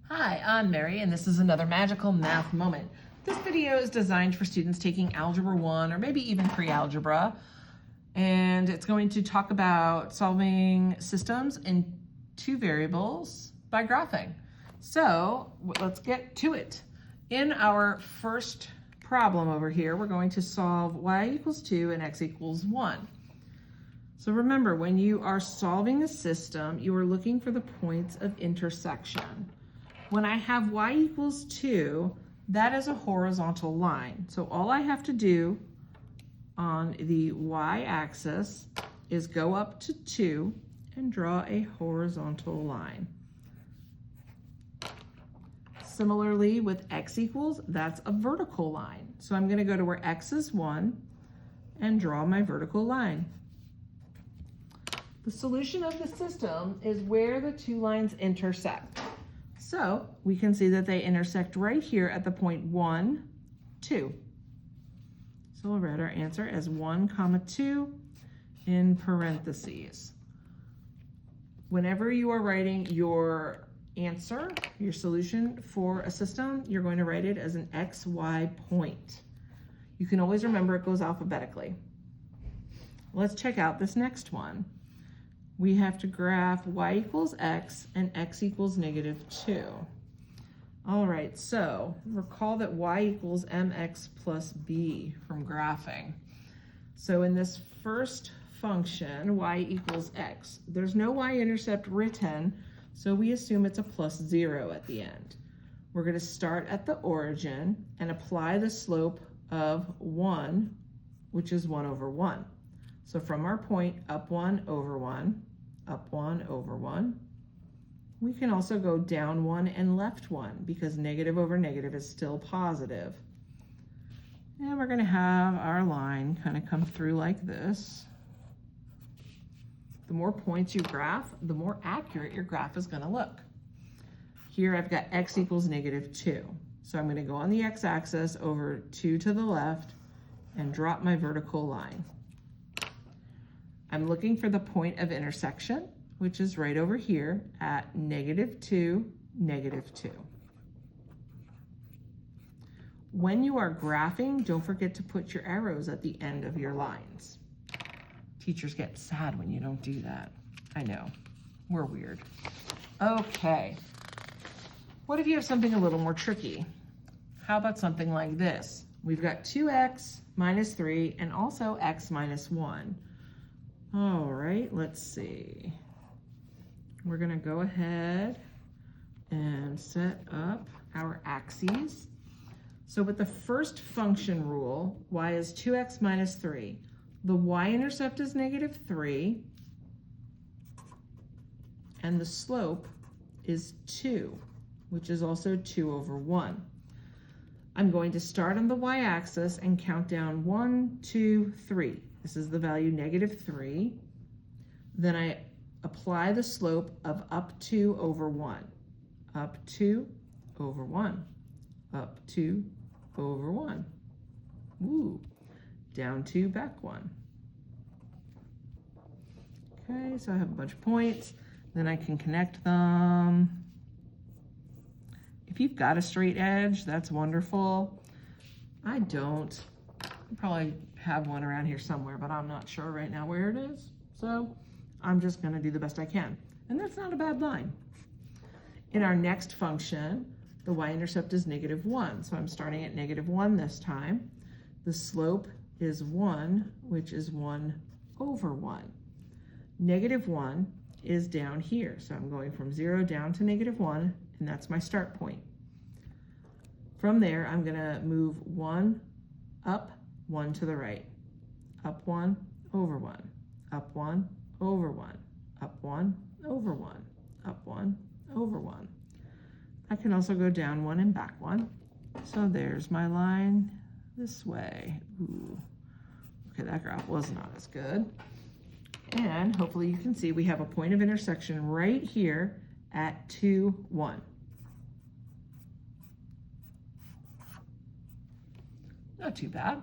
Hi, I'm Mary, and this is another magical math moment. This video is designed for students taking Algebra 1 or maybe even pre-algebra, and it's going to talk about solving systems in two variables by graphing. So let's get to it. In our first problem over here, we're going to solve y equals 2 and x equals 1. So remember, when you are solving a system, you are looking for the points of intersection. When I have y equals 2, that is a horizontal line. So all I have to do on the y-axis is go up to 2 and draw a horizontal line. Similarly with x equals, that's a vertical line. So I'm going to go to where x is 1 and draw my vertical line. The solution of the system is where the two lines intersect. So we can see that they intersect right here at the point 1, 2. So we'll write our answer as 1, 2 in parentheses. Whenever you are writing your answer, your solution for a system, you're going to write it as an XY point. You can always remember it goes alphabetically. Let's check out this next one. We have to graph y equals x and x equals -2. All right, so recall that y equals mx plus b from graphing. So in this first function, y equals x, there's no y-intercept written, so we assume it's a +0 at the end. We're going to start at the origin and apply the slope of 1, which is 1 over 1. So from our point, up 1 over 1, up 1 over 1. We can also go down 1 and left 1 because negative over negative is still positive. And we're going to have our line kind of come through like this. The more points you graph, the more accurate your graph is going to look. Here I've got x equals -2. So I'm going to go on the x-axis over 2 to the left and drop my vertical line. I'm looking for the point of intersection, which is right over here at -2, -2. When you are graphing, don't forget to put your arrows at the end of your lines. Teachers get sad when you don't do that. I know, we're weird. Okay, what if you have something a little more tricky? How about something like this? We've got 2x minus 3 and also x minus 1. All right, let's see. We're going to go ahead and set up our axes. So with the first function rule, y is 2x minus 3. The y-intercept is -3, and the slope is 2, which is also 2 over 1. I'm going to start on the y-axis and count down 1, 2, 3. This is the value -3. Then I apply the slope of up 2 over 1. Up 2 over 1. Up 2 over 1. Woo. Down 2, back 1. Okay, so I have a bunch of points. Then I can connect them. If you've got a straight edge, that's wonderful. I don't. I probably have one around here somewhere, but I'm not sure right now where it is. So I'm just going to do the best I can. And that's not a bad line. In our next function, the y-intercept is -1. So I'm starting at -1 this time. The slope is 1, which is 1 over 1. -1 is down here. So I'm going from 0 down to -1, and that's my start point. From there, I'm going to move 1 up, 1 to the right. Up 1, over 1. Up 1, over 1. Up 1, over 1. Up 1, over 1. I can also go down 1 and back 1. So there's my line this way. Ooh. Okay, that graph was not as good. And hopefully you can see we have a point of intersection right here at 2, 1. Not too bad.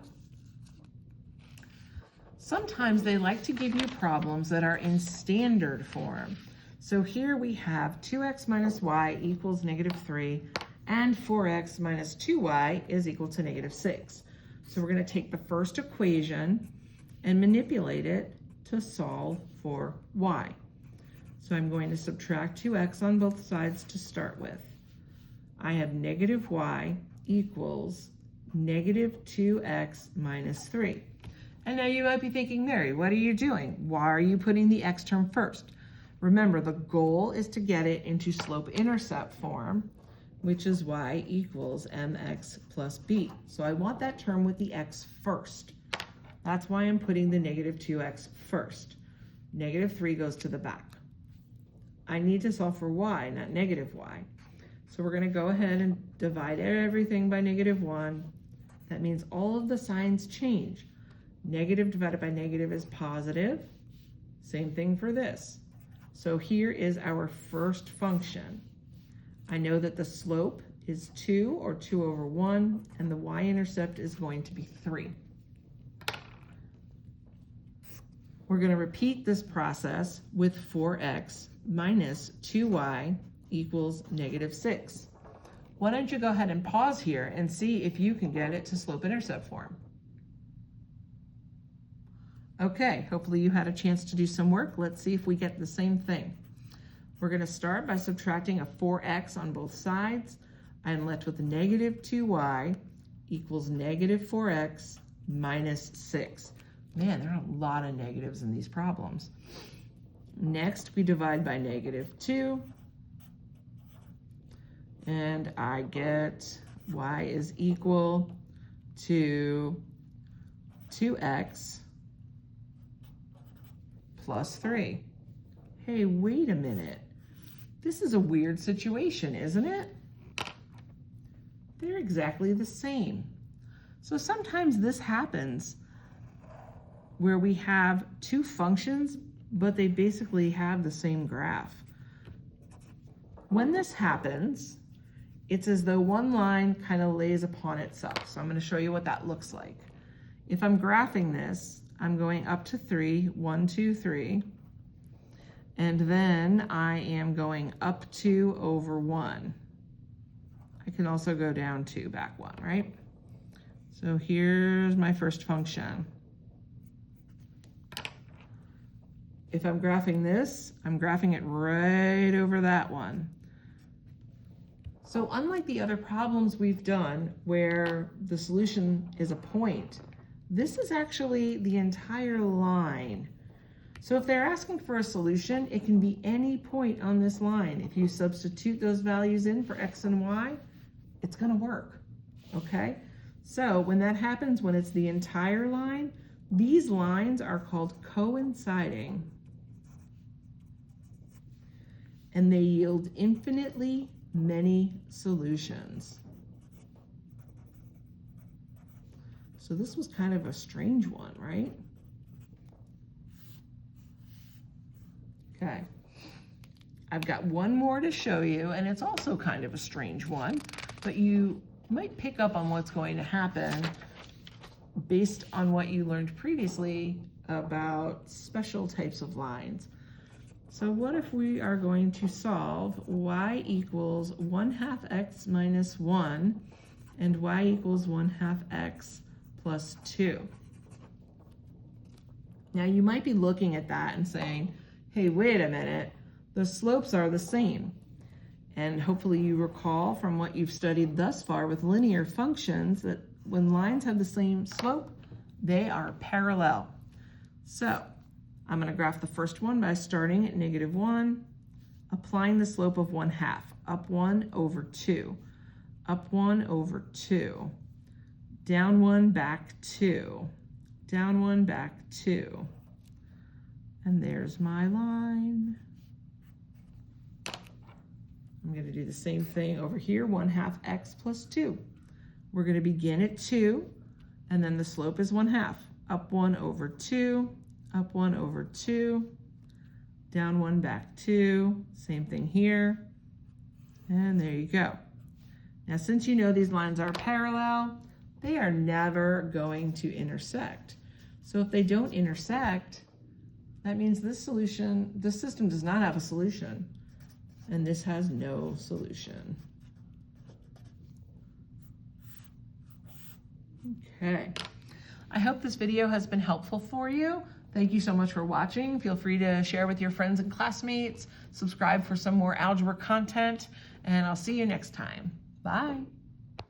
Sometimes they like to give you problems that are in standard form. So here we have 2x minus y equals -3, and 4x minus 2y is equal to -6. So we're going to take the first equation and manipulate it to solve for y. So I'm going to subtract 2x on both sides to start with. I have -y equals -2x minus 3. And now you might be thinking, Mary, what are you doing? Why are you putting the x term first? Remember, the goal is to get it into slope-intercept form, which is y equals mx plus b. So I want that term with the x first. That's why I'm putting the -2x first. -3 goes to the back. I need to solve for y, not -y. So we're going to go ahead and divide everything by -1. That means all of the signs change. Negative divided by negative is positive. Same thing for this. So here is our first function. I know that the slope is 2, or 2 over 1, and the y-intercept is going to be 3. We're going to repeat this process with 4x minus 2y equals -6. Why don't you go ahead and pause here and see if you can get it to slope-intercept form. Okay, hopefully you had a chance to do some work. Let's see if we get the same thing. We're going to start by subtracting a 4x on both sides. I'm left with -2y equals -4x minus 6. Man, there are a lot of negatives in these problems. Next, we divide by -2. And I get y is equal to 2x plus 3. Hey, wait a minute. This is a weird situation, isn't it? They're exactly the same. So sometimes this happens where we have two functions, but they basically have the same graph. When this happens, it's as though one line kind of lays upon itself. So I'm going to show you what that looks like. If I'm graphing this, I'm going up to 3, 1, 2, 3. And then I am going up 2 over 1. I can also go down 2, back 1, right? So here's my first function. If I'm graphing this, I'm graphing it right over that one. So unlike the other problems we've done where the solution is a point, this is actually the entire line. So if they're asking for a solution, it can be any point on this line. If you substitute those values in for x and y, it's going to work, okay? So when that happens, when it's the entire line, these lines are called coinciding, and they yield infinitely many solutions. So this was kind of a strange one, right? Okay, I've got one more to show you, and it's also kind of a strange one, but you might pick up on what's going to happen based on what you learned previously about special types of lines. So what if we are going to solve y equals 1/2 x minus 1 and y equals 1/2 x plus 2? Now you might be looking at that and saying, hey, wait a minute, the slopes are the same. And hopefully you recall from what you've studied thus far with linear functions that when lines have the same slope, they are parallel. So I'm going to graph the first one by starting at -1, applying the slope of 1/2, up 1 over 2, up 1 over 2, down 1, back 2, down 1, back 2. And there's my line. I'm going to do the same thing over here, 1/2 x plus 2. We're going to begin at 2, and then the slope is 1/2, up 1 over 2, up 1 over 2, down 1, back 2, same thing here, and there you go. Now since you know these lines are parallel, they are never going to intersect. So if they don't intersect, that means this system does not have a solution, and this has no solution. Okay, I hope this video has been helpful for you. Thank you so much for watching. Feel free to share with your friends and classmates, subscribe for some more algebra content, and I'll see you next time. Bye.